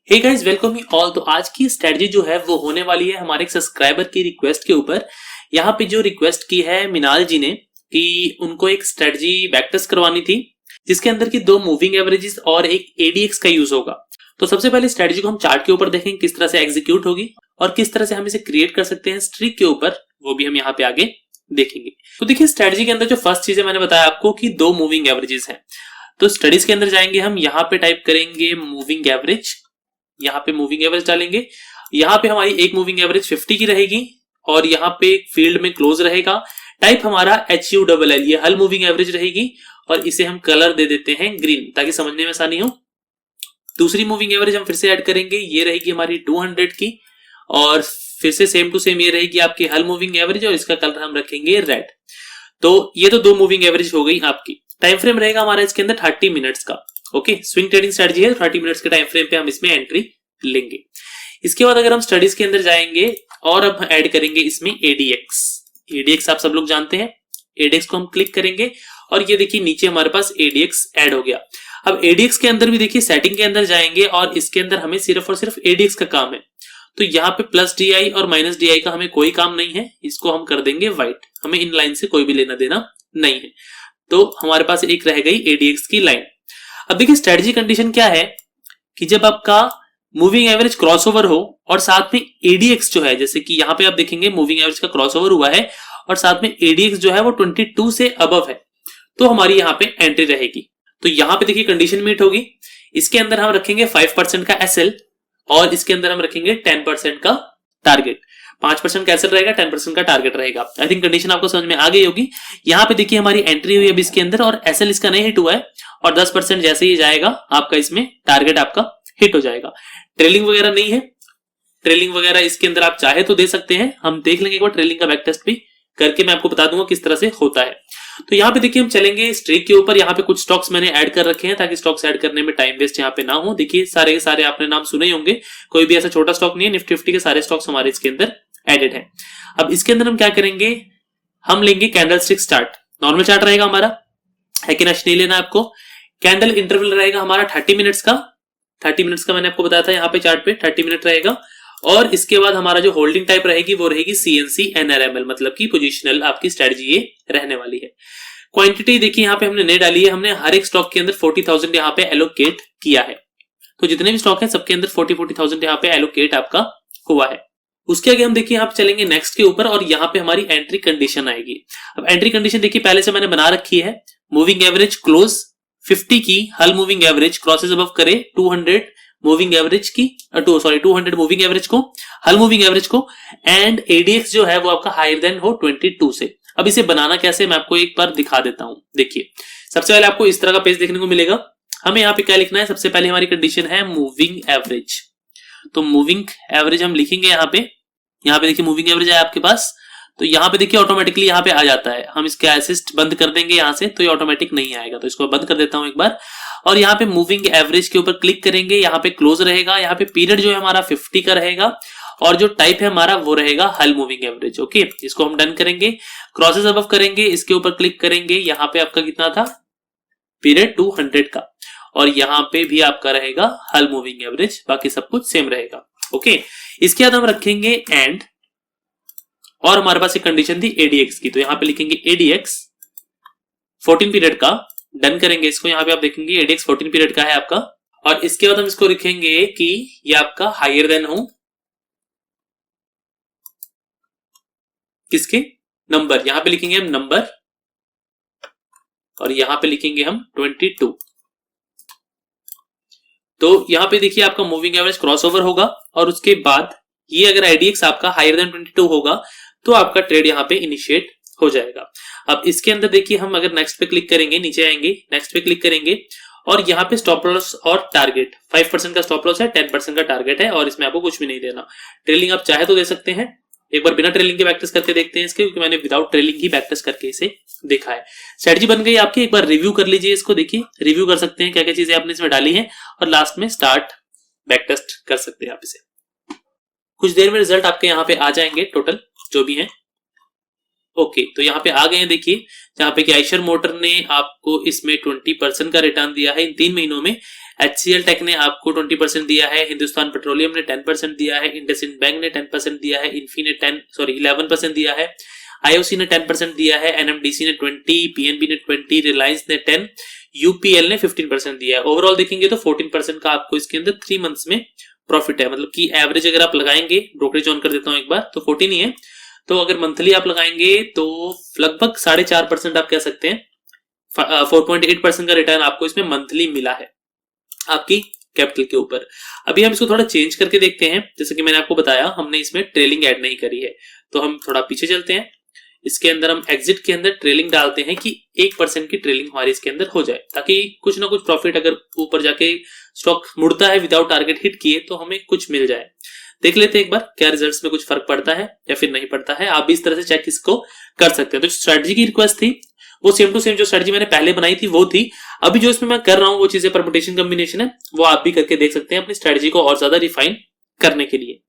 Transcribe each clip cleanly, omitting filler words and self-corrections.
Hey guys, welcome you all. तो आज की स्ट्रेटजी जो है वो होने वाली है हमारे एक सब्सक्राइबर की रिक्वेस्ट के ऊपर। यहाँ पे जो रिक्वेस्ट की है मिनाल जी ने कि उनको एक स्ट्रेटजी बैकटेस्ट करवानी थी जिसके अंदर की दो मूविंग एवरेजेस और एक एडीएक्स का यूज होगा। तो सबसे पहले स्ट्रेटजी को हम चार्ट के ऊपर देखेंगे किस तरह से एग्जीक्यूट होगी और किस तरह से हम इसे क्रिएट कर सकते हैं स्ट्रिक के ऊपर, वो भी हम यहाँ पे आगे देखेंगे। तो देखिए स्ट्रेटजी के अंदर जो फर्स्ट चीज है मैंने बताया आपको कि दो मूविंग एवरेजेस हैं। तो स्टडीज के अंदर जाएंगे हम, यहाँ पे टाइप करेंगे मूविंग एवरेज, यहाँ पे मूविंग एवरेज डालेंगे। यहाँ पे हमारी एक मूविंग एवरेज 50 की रहेगी और यहाँ पे फील्ड में क्लोज रहेगा। टाइप हमारा HULL, ये हल मूविंग एवरेज रहेगी और इसे हम कलर दे देते हैं ग्रीन ताकि समझने में आसानी हो। दूसरी मूविंग एवरेज हम फिर से ऐड करेंगे, ये रहेगी हमारी 200 की और फिर से सेम टू सेम ये रहेगी आपकी हल मूविंग एवरेज और इसका कलर हम रखेंगे रेड। तो ये तो दो मूविंग एवरेज हो गई आपकी। टाइम फ्रेम रहेगा हमारा इसके अंदर 30 मिनट्स का। ओके, स्विंग ट्रेडिंग स्ट्रेटजी है, 30 मिनट्स के टाइम फ्रेम पे हम इसमें एंट्री लेंगे। इसके बाद अगर हम स्टडीज के अंदर जाएंगे और अब ऐड करेंगे इसमें एडीएक्स आप सब लोग जानते हैं। एडीएक्स को हम क्लिक करेंगे और ये देखिए नीचे हमारे पास एडीएक्स ऐड हो गया। अब एडीएक्स के अंदर भी देखिए सेटिंग के अंदर जाएंगे और इसके अंदर हमें सिर्फ और सिर्फ एडीएक्स का काम है। तो यहाँ पे प्लस DI और माइनस DI का हमें कोई काम नहीं है, इसको हम कर देंगे व्हाइट। हमें इन लाइन से कोई भी लेना देना नहीं है। तो हमारे पास एक रह गई एडीएक्स की लाइन। अब देखिए स्ट्रेटजी कंडीशन क्या है कि जब आपका मूविंग एवरेज क्रॉसओवर हो और साथ में एडीएक्स जो है, जैसे कि यहाँ पे आप देखेंगे मूविंग एवरेज का क्रॉसओवर हुआ है और साथ में एडीएक्स जो है वो 22 से अबव है, तो हमारी यहाँ पे एंट्री रहेगी। तो यहाँ पे देखिए कंडीशन मीट होगी। इसके अंदर हम रखेंगे 5% का एसएल और इसके अंदर हम रखेंगे 10% का टारगेट। 5% का एसएल रहेगा, 10% का टारगेट रहेगा। आई थिंक कंडीशन आपको समझ में आ गई होगी। यहाँ पे देखिए हमारी एंट्री हुई अब इसके अंदर और एसएल इसका नहीं हिट हुआ है और 10% जैसे ही जाएगा आपका इसमें टारगेट आपका हिट हो जाएगा। ट्रेलिंग वगैरह नहीं है, ट्रेलिंग वगैरह इसके अंदर आप चाहे तो दे सकते हैं। हम देख लेंगे एक बार ट्रेलिंग का बैक टेस्ट भी करके, मैं आपको बता दूंगा किस तरह से होता है। तो यहाँ पे देखिए हम चलेंगे स्ट्रिक के ऊपर। यहाँ पे कुछ स्टॉक्स मैंने ऐड कर रखे हैं ताकि स्टॉक्स ऐड करने में टाइम वेस्ट यहाँ पे ना हो। देखिए सारे के सारे आपने नाम सुने ही होंगे, कोई भी ऐसा छोटा स्टॉक नहीं है। निफ्टी 50 के सारे स्टॉक्स हमारे इसके अंदर एडेड है। अब इसके अंदर हम क्या करेंगे, हम लेंगे candle stick start. Normal chart रहेगा हमारा, है कि नहीं लेना आपको। कैंडल इंटरवल रहेगा हमारा 30 मिनट्स का। 30 मिनट्स का मैंने आपको बताया था, यहाँ पे चार्ट पे 30 मिनट रहेगा। और इसके बाद हमारा जो होल्डिंग टाइप रहेगी वो रहेगी CNC NRML, मतलब कि पोजिशनल आपकी स्ट्रेटजी ये रहने वाली है। क्वांटिटी देखिए यहाँ पे हमने नहीं डाली है, हमने हर एक स्टॉक के अंदर 40,000 यहाँ पे एलोकेट किया है। तो जितने भी स्टॉक है सबके अंदर 40,000 यहाँ पे एलोकेट आपका हुआ है। उसके आगे हम देखिए यहाँ पे चलेंगे नेक्स्ट के ऊपर और यहाँ पे हमारी एंट्री कंडीशन आएगी। अब एंट्री कंडीशन देखिए पहले से मैंने बना रखी है। मूविंग एवरेज क्लोज 50 की, हल मूविंग एवरेज क्रॉसेस अबव करे 200 मूविंग एवरेज की, 200 मूविंग एवरेज को, हल मूविंग एवरेज को, एंड एडीएक्स जो है वो आपका हायर देन हो 22 से। अब इसे बनाना कैसे मैं आपको एक बार दिखा देता हूं। देखिए सबसे पहले आपको इस तरह का पेज देखने को मिलेगा। हमें यहाँ पे क्या लिखना है, सबसे पहले हमारी कंडीशन है मूविंग एवरेज। तो मूविंग एवरेज हम लिखेंगे यहाँ पे देखिए मूविंग एवरेज है आपके पास। तो यहाँ पे देखिए ऑटोमेटिकली यहाँ पे आ जाता है। हम इसका असिस्ट बंद कर देंगे यहाँ से, तो ये ऑटोमेटिक नहीं आएगा, तो इसको बंद कर देता हूं एक बार। और यहाँ पे मूविंग एवरेज के ऊपर क्लिक करेंगे, यहाँ पे क्लोज रहेगा। यहाँ पे पीरियड जो है हमारा 50 का रहेगा और जो टाइप है हमारा वो रहेगा हल मूविंग एवरेज। ओके, इसको हम डन करेंगे। क्रॉसेस अबव करेंगे, इसके ऊपर क्लिक करेंगे। यहाँ पे आपका कितना था पीरियड 200 का और यहाँ पे भी आपका रहेगा हल मूविंग एवरेज, बाकी सब कुछ सेम रहेगा। ओके, इसके बाद हम रखेंगे एंड, और हमारे पास एक कंडीशन थी एडीएक्स की, तो यहाँ पे लिखेंगे एडीएक्स 14 पीरियड का। डन करेंगे इसको। यहाँ पे आप देखेंगे एडीएक्स 14 पीरियड का है आपका। और इसके बाद हम इसको लिखेंगे कि ये आपका हायर देन हो किसके, नंबर। यहाँ पे लिखेंगे हम नंबर और यहाँ पे लिखेंगे हम 22। तो यहाँ पे देखिए आपका मूविंग एवरेज क्रॉसओवर होगा और उसके बाद ये अगर आईडीएक्स आपका हायर देन 22 होगा तो आपका ट्रेड यहाँ पे इनिशिएट हो जाएगा। अब इसके अंदर देखिए हम अगर नेक्स्ट पे क्लिक करेंगे, नीचे आएंगे, नेक्स्ट पे क्लिक करेंगे और यहाँ पे स्टॉप लॉस और टारगेट 5% का स्टॉप लॉस है, 10% का टारगेट है और इसमें आपको कुछ भी नहीं देना। ट्रेलिंग आप चाहे तो दे सकते हैं। एक बार बिना ट्रेलिंग के बैक टेस्ट करके देखते हैं इसके, क्योंकि मैंने विदाउट ट्रेलिंग ही बैक टेस्ट करके इसे देखा है। स्ट्रेटजी बन गई आपकी। एक बार रिव्यू कर लीजिए इसको, देखिए रिव्यू कर सकते हैं क्या क्या चीजें आपने इसमें डाली है और लास्ट में स्टार्ट बैक टेस्ट कर सकते हैं आप इसे। कुछ देर में रिजल्ट आपके यहाँ पे आ जाएंगे टोटल जो भी है। ओके, तो यहाँ पे आ गए हैं। देखिए जहाँ पे कि आइशर मोटर ने आपको इसमें 20% का रिटर्न दिया है इन 3 महीनों में, HCL टेक ने आपको 20% दिया है, हिंदुस्तान पेट्रोलियम ने 10% दिया है, इंडसइंड बैंक ने 10% दिया है, इन्फी ने 11% दिया है, IOC ने 10% दिया है, NMDC ने 20, PNB ने 20, रिलायंस ने 10, UPL ने 15% दिया है। ओवरऑल देखेंगे तो 14% का आपको इसके अंदर 3 मंथ्स में प्रॉफिट है। मतलब कि एवरेज अगर आप लगाएंगे, ब्रोकरेज ऑन कर देता हूं एक बार, तो 14 ही है। तो अगर मंथली आप लगाएंगे तो लगभग 4.5% आप कह सकते हैं, 4.8% का रिटर्न आपको इसमें मंथली मिला है आपकी कैपिटल के ऊपर। अभी हम इसको थोड़ा चेंज करके देखते हैं। जैसे कि मैंने आपको बताया हमने इसमें ट्रेलिंग ऐड नहीं करी है, तो हम थोड़ा पीछे चलते हैं। इसके अंदर हम एग्जिट के अंदर ट्रेलिंग डालते हैं कि 1% की ट्रेलिंग हमारी इसके अंदर हो जाए, ताकि कुछ ना कुछ प्रॉफिट अगर ऊपर जाके स्टॉक मुड़ता है विदाउट टारगेट हिट किए तो हमें कुछ मिल जाए। देख लेते हैं एक बार क्या रिजल्ट्स में कुछ फर्क पड़ता है या फिर नहीं पड़ता है। आप भी इस तरह से चेक इसको कर सकते हैं। तो स्ट्रेटजी की रिक्वेस्ट थी वो सेम टू सेम जो स्ट्रेटजी मैंने पहले बनाई थी वो थी। अभी जो इसमें मैं कर रहा हूं वो चीजें परमुटेशन कॉम्बिनेशन है, वो आप भी करके देख सकते हैं अपनी स्ट्रेटजी को और ज्यादा रिफाइन करने के लिए।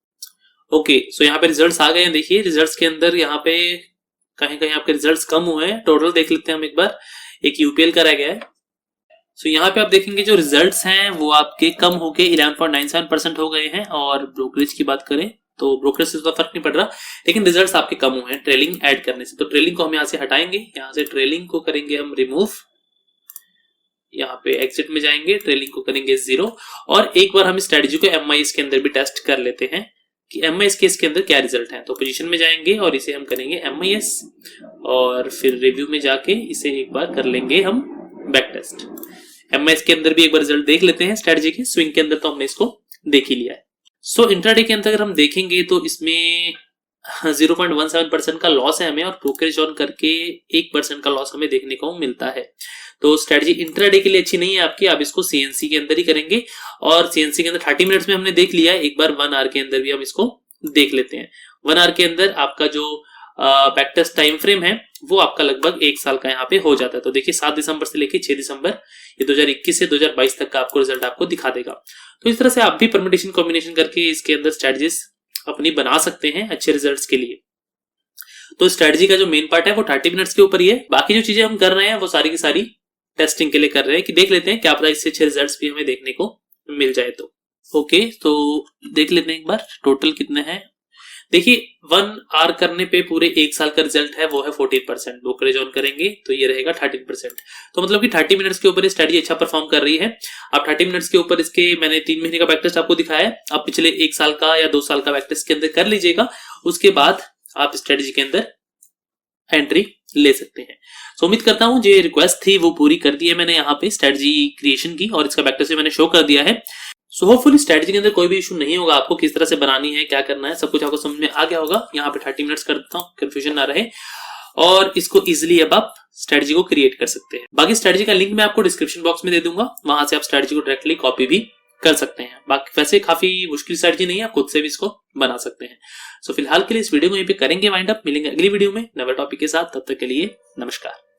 ओके, सो यहाँ पे रिजल्ट्स आ गए हैं। देखिए रिजल्ट्स के अंदर यहाँ पे कहीं कहीं आपके रिजल्ट्स कम हुए हैं। टोटल देख लेते हैं हम एक बार, एक यूपीएल का रह गया है। सो यहाँ पे आप देखेंगे जो रिजल्ट्स हैं वो आपके कम होके 11.97% हो गए हैं। और ब्रोकरेज की बात करें तो ब्रोकरेज से तो फर्क नहीं पड़ रहा, लेकिन रिजल्ट्स आपके कम हुए हैं ट्रेलिंग ऐड करने से। तो ट्रेलिंग को हम यहाँ से हटाएंगे, यहाँ से ट्रेलिंग को करेंगे हम रिमूव, यहाँ पे एग्जिट में जाएंगे, ट्रेलिंग को करेंगे 0। और एक बार हम इस स्ट्रेटजी को MIS के अंदर भी टेस्ट कर लेते हैं कि MIS के इसके अंदर क्या रिजल्ट है। तो पोजीशन में जाएंगे और इसे हम करेंगे MIS और फिर रिव्यू में जाके इसे एक बार कर लेंगे हम बैक टेस्ट। MIS के अंदर भी एक बार रिजल्ट देख लेते हैं स्ट्रेटजी के। स्विंग के अंदर तो हमने इसको देख ही लिया है। सो इंट्राडे के अंदर अगर हम देखेंगे तो इसमें 0.17% का लॉस है हमें, और ब्रोकरेज ऑन करके 1% का लॉस हमें देखने को मिलता है। तो स्ट्रेटजी इंट्राडे के लिए अच्छी नहीं है आपकी, आप इसको CNC के अंदर ही करेंगे। और CNC के अंदर 30 मिनट्स में हमने देख लिया है, एक बार 1 आवर के अंदर भी हम इसको देख लेते हैं। 1 आवर के अंदर आपका जो बैक टेस्ट टाइम फ्रेम है वो आपका लगभग 1 साल का यहाँ पे हो जाता है। तो देखिए 7 दिसंबर से लेके 6 दिसंबर, ये 2021 से 2022 तक का आपको रिजल्ट आपको दिखा देगा। तो इस तरह से आप भी परमुटेशन कॉम्बिनेशन करके इसके अंदर स्ट्रेटजीज अपनी बना सकते हैं अच्छे रिजल्ट्स के लिए। तो स्ट्रेटजी का जो मेन पार्ट है वो 30 मिनट्स के ऊपर ही है। बाकी जो चीजें हम कर रहे हैं वो सारी की सारी टेस्टिंग के लिए कर रहे हैं कि देख लेते हैं क्या पता इससे अच्छे रिजल्ट्स भी हमें देखने को मिल जाए। तो ओके, तो देख लेते हैं एक बार टोटल कितने हैं। देखिए 1 आवर करने पे पूरे 1 साल का रिजल्ट है वो है 14%। ब्रोकरेज ऑन करेंगे तो ये रहेगा 13%। तो मतलब कि 30 मिनट्स के ऊपर ये स्ट्रेटजी अच्छा परफॉर्म कर रही है। आप 30 मिनट्स के ऊपर इसके मैंने 3 महीने का बैक टेस्ट आपको दिखाया है, आप पिछले 1 साल का या 2 साल का बैक टेस्ट के अंदर कर लीजिएगा। उसके बाद आप स्ट्रेटजी के अंदर एंट्री ले सकते हैं। सो उम्मीद करता हूं जो रिक्वेस्ट थी वो पूरी कर दी है मैंने यहाँ पे स्ट्रेटजी क्रिएशन की, और इसका बैक टेस्ट भी मैंने शो कर दिया है। सो होपफुली स्ट्रेटजी के अंदर कोई भी इशू नहीं होगा आपको, किस तरह से बनानी है क्या करना है सब कुछ आपको समझ में आ गया होगा। यहाँ पे 30 मिनट्स कर देता हूँ, कंफ्यूजन ना रहे, और इसको इजिली अब आप स्ट्रेटजी को क्रिएट कर सकते हैं। बाकी स्ट्रेटजी का लिंक मैं आपको डिस्क्रिप्शन बॉक्स में दे दूंगा, वहां से आप स्ट्रेटजी को डायरेक्टली कॉपी भी कर सकते हैं। बाकी वैसे काफी मुश्किल स्ट्रेटजी नहीं है, आप खुद से भी इसको बना सकते हैं। सो फिलहाल के लिए इस वीडियो को यहीं पे करेंगे वाइंड अप। मिलेंगे अगली वीडियो में नए टॉपिक के साथ, तब तक के लिए नमस्कार।